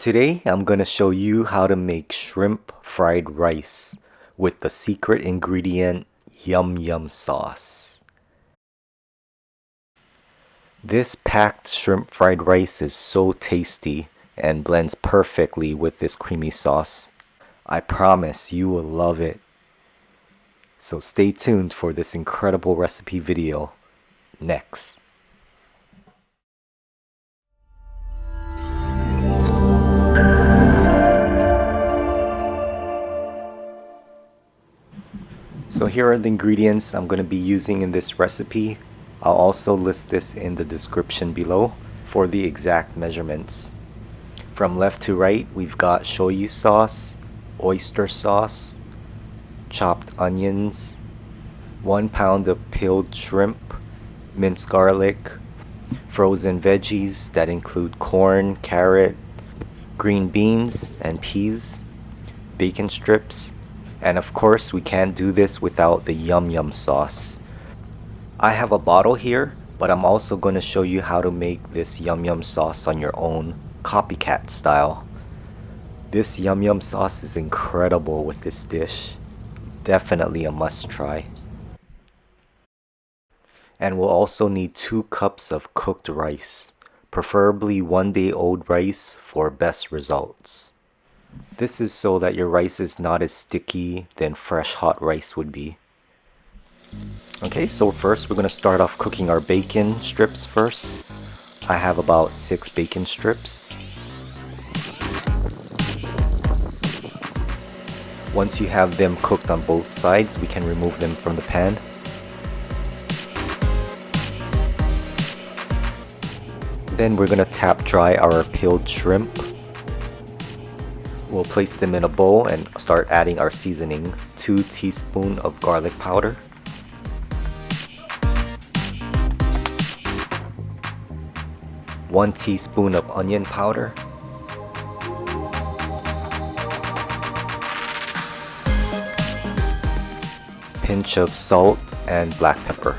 Today I'm gonna show you how to make shrimp fried rice with the secret ingredient yum yum sauce. This packed shrimp fried rice is so tasty and blends perfectly with this creamy sauce. I promise you will love it. So stay tuned for this incredible recipe video next. So here are the ingredients I'm going to be using in this recipe. I'll also list this in the description below for the exact measurements. From left to right, we've got shoyu sauce, oyster sauce, chopped onions, 1 pound of peeled shrimp, minced garlic, frozen veggies that include corn, carrot, green beans, and peas, bacon strips, and of course we can't do this without the yum yum sauce. I have a bottle here, but I'm also going to show you how to make this yum yum sauce on your own, copycat style. This yum yum sauce is incredible with this dish. Definitely a must try. And we'll also need 2 cups of cooked rice, preferably 1-day-old rice for best results. This is so that your rice is not as sticky than fresh hot rice would be. Okay, so first we're going to start off cooking our bacon strips first. I have about 6 bacon strips. Once you have them cooked on both sides, we can remove them from the pan. Then we're going to tap dry our peeled shrimp. We'll place them in a bowl and start adding our seasoning. 2 teaspoons of garlic powder, 1 teaspoon of onion powder, pinch of salt and black pepper.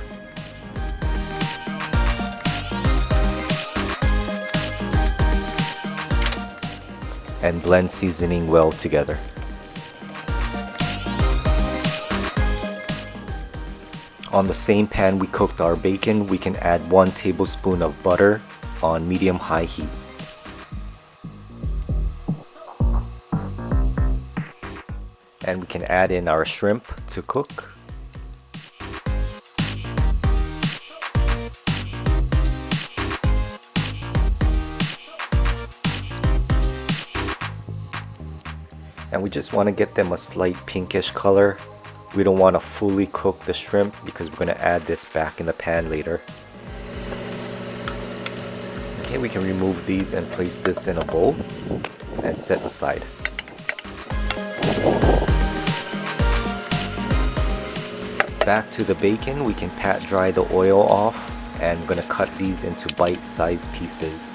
And blend seasoning well together. On the same pan we cooked our bacon, we can add 1 tablespoon of butter on medium-high heat. And we can add in our shrimp to cook. And we just want to get them a slight pinkish color. We don't want to fully cook the shrimp because we're going to add this back in the pan later. Okay, we can remove these and place this in a bowl and set aside. Back to the bacon, we can pat dry the oil off, and we're going to cut these into bite-sized pieces.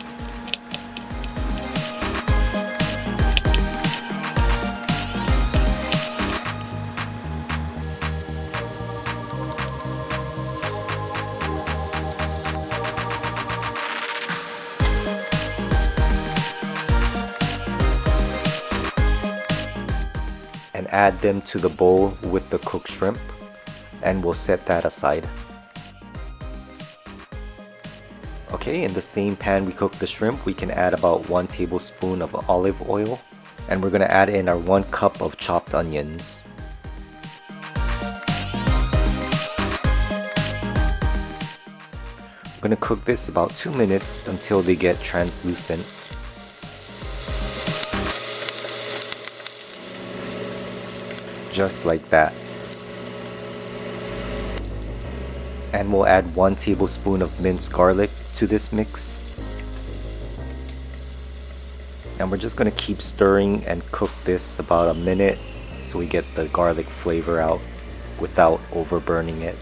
And add them to the bowl with the cooked shrimp, and we'll set that aside. Okay, in the same pan we cooked the shrimp, we can add about 1 tablespoon of olive oil, and we're going to add in our 1 cup of chopped onions. We're going to cook this about 2 minutes until they get translucent. Just like that. And we'll add 1 tablespoon of minced garlic to this mix. And we're just going to keep stirring and cook this about a minute so we get the garlic flavor out without overburning it.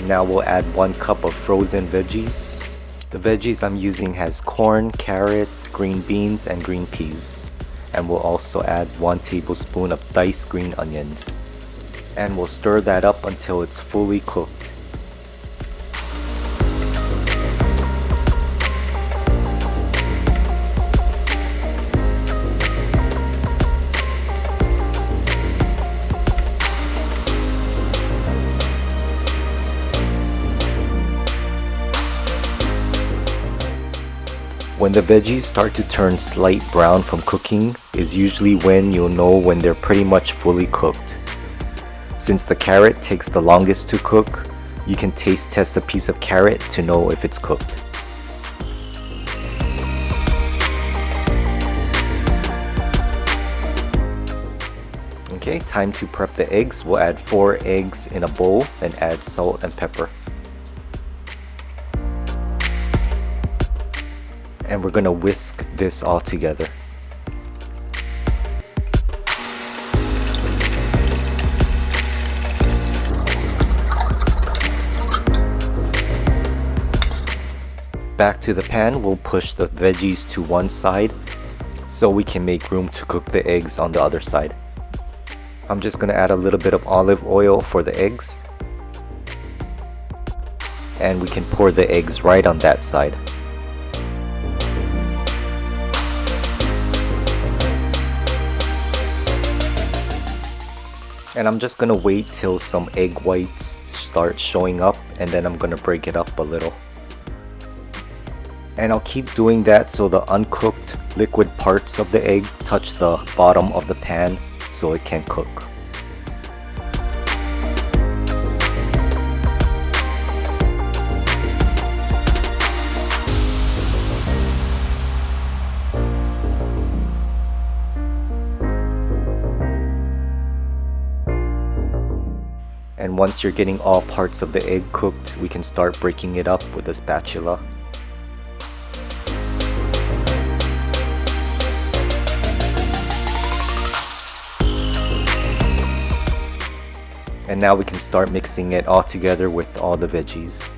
Now we'll add 1 cup of frozen veggies. The veggies I'm using has corn, carrots, green beans, and green peas. And we'll also add 1 tablespoon of diced green onions. And we'll stir that up until it's fully cooked. When the veggies start to turn slight brown from cooking is usually when you'll know when they're pretty much fully cooked. Since the carrot takes the longest to cook, you can taste test a piece of carrot to know if it's cooked. Okay, time to prep the eggs. We'll add 4 eggs in a bowl and add salt and pepper. And we're gonna whisk this all together. Back to the pan, we'll push the veggies to one side so we can make room to cook the eggs on the other side. I'm just gonna add a little bit of olive oil for the eggs. And we can pour the eggs right on that side. And I'm just gonna wait till some egg whites start showing up, and then I'm gonna break it up a little. And I'll keep doing that so the uncooked liquid parts of the egg touch the bottom of the pan so it can cook. And once you're getting all parts of the egg cooked, we can start breaking it up with a spatula. And now we can start mixing it all together with all the veggies.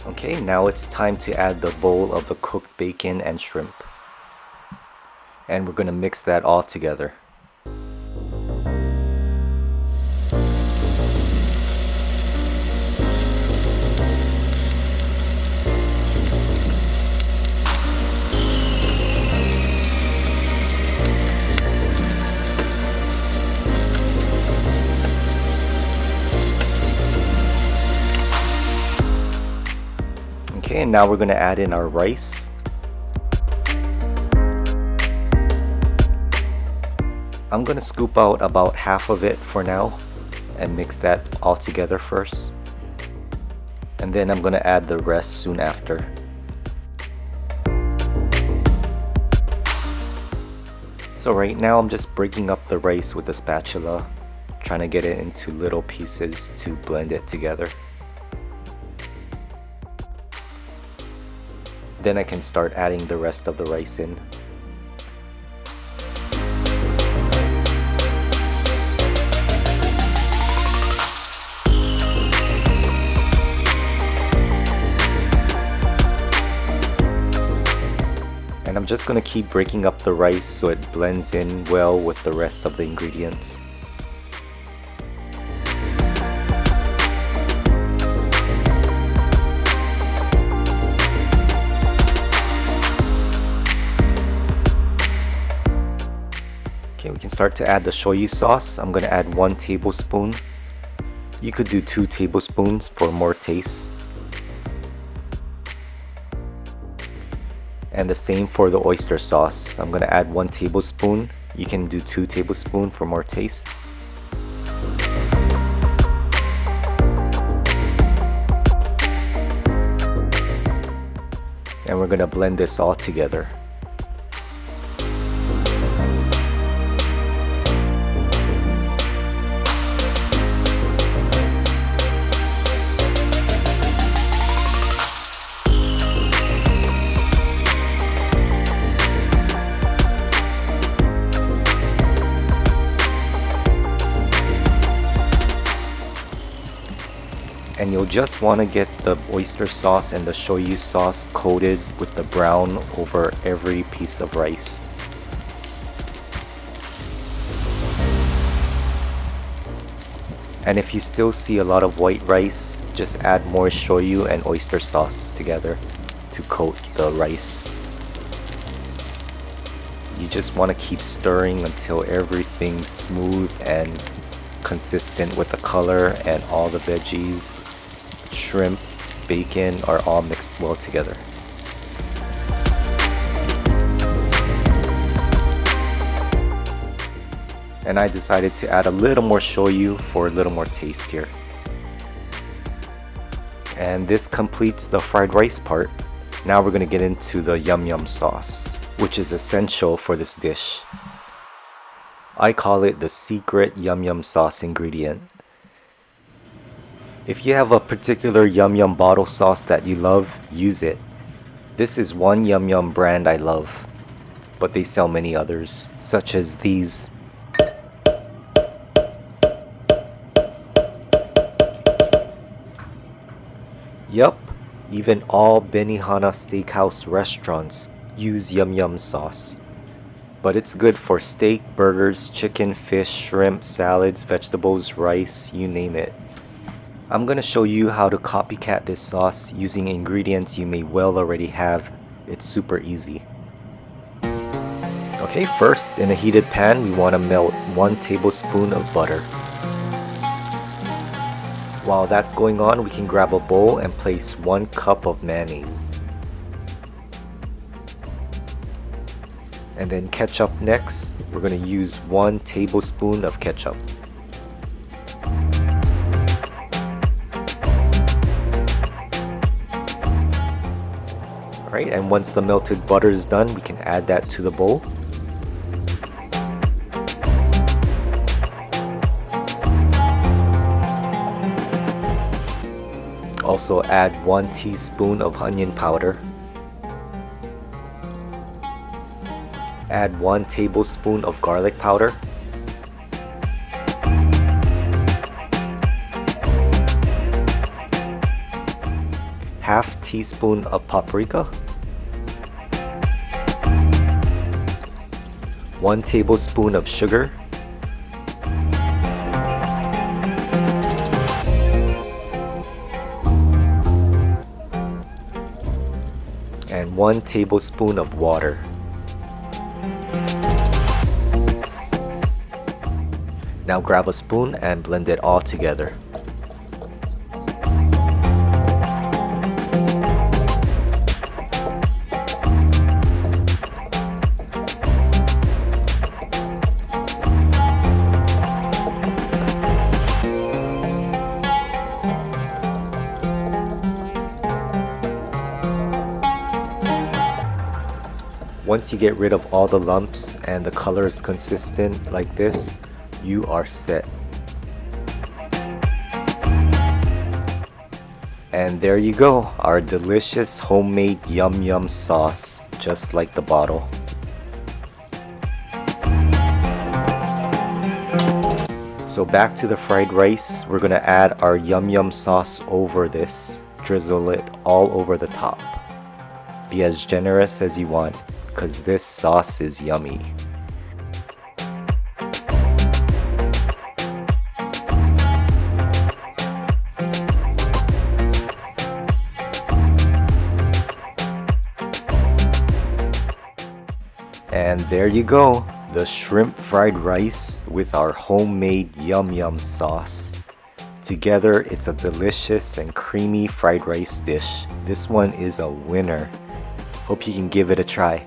Okay, now it's time to add the bowl of the cooked bacon and shrimp. And we're gonna mix that all together. Okay, and now we're going to add in our rice. I'm going to scoop out about half of it for now and mix that all together first. And then I'm going to add the rest soon after. So right now I'm just breaking up the rice with the spatula, trying to get it into little pieces to blend it together. Then I can start adding the rest of the rice in. And I'm just going to keep breaking up the rice so it blends in well with the rest of the ingredients. Okay, we can start to add the shoyu sauce. I'm going to add 1 tablespoon. You could do 2 tablespoons for more taste. And the same for the oyster sauce. I'm going to add 1 tablespoon. You can do 2 tablespoons for more taste. And we're going to blend this all together. And you'll just want to get the oyster sauce and the shoyu sauce coated with the brown over every piece of rice. And if you still see a lot of white rice, just add more shoyu and oyster sauce together to coat the rice. You just want to keep stirring until everything's smooth and consistent with the color, and all the veggies, shrimp, bacon are all mixed well together. And I decided to add a little more shoyu for a little more taste here. And this completes the fried rice part. Now we're going to get into the yum yum sauce, which is essential for this dish. I call it the secret yum yum sauce ingredient. If you have a particular yum yum bottle sauce that you love, use it. This is one yum yum brand I love, but they sell many others, such as these. Yup, even all Benihana Steakhouse restaurants use yum yum sauce. But it's good for steak, burgers, chicken, fish, shrimp, salads, vegetables, rice, you name it. I'm gonna show you how to copycat this sauce using ingredients you may well already have. It's super easy. Okay, first in a heated pan we want to melt 1 tablespoon of butter. While that's going on, we can grab a bowl and place 1 cup of mayonnaise. And then ketchup next. We're going to use 1 tablespoon of ketchup. Alright, and once the melted butter is done, we can add that to the bowl. Also add 1 teaspoon of onion powder. Add 1 tablespoon of garlic powder. Half teaspoon of paprika. 1 tablespoon of sugar. And 1 tablespoon of water. Now grab a spoon and blend it all together. Once you get rid of all the lumps and the color is consistent like this, you are set. And there you go, our delicious homemade yum yum sauce, just like the bottle. So back to the fried rice, we're gonna add our yum yum sauce over this, drizzle it all over the top. Be as generous as you want, because this sauce is yummy. And there you go, the shrimp fried rice with our homemade yum yum sauce. Together, it's a delicious and creamy fried rice dish. This one is a winner. Hope you can give it a try.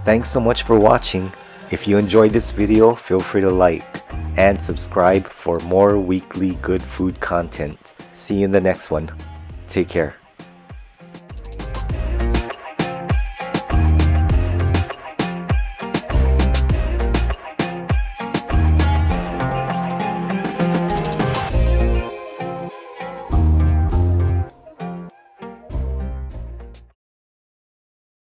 Thanks so much for watching. If you enjoyed this video, feel free to like and subscribe for more weekly good food content. See you in the next one. Take care.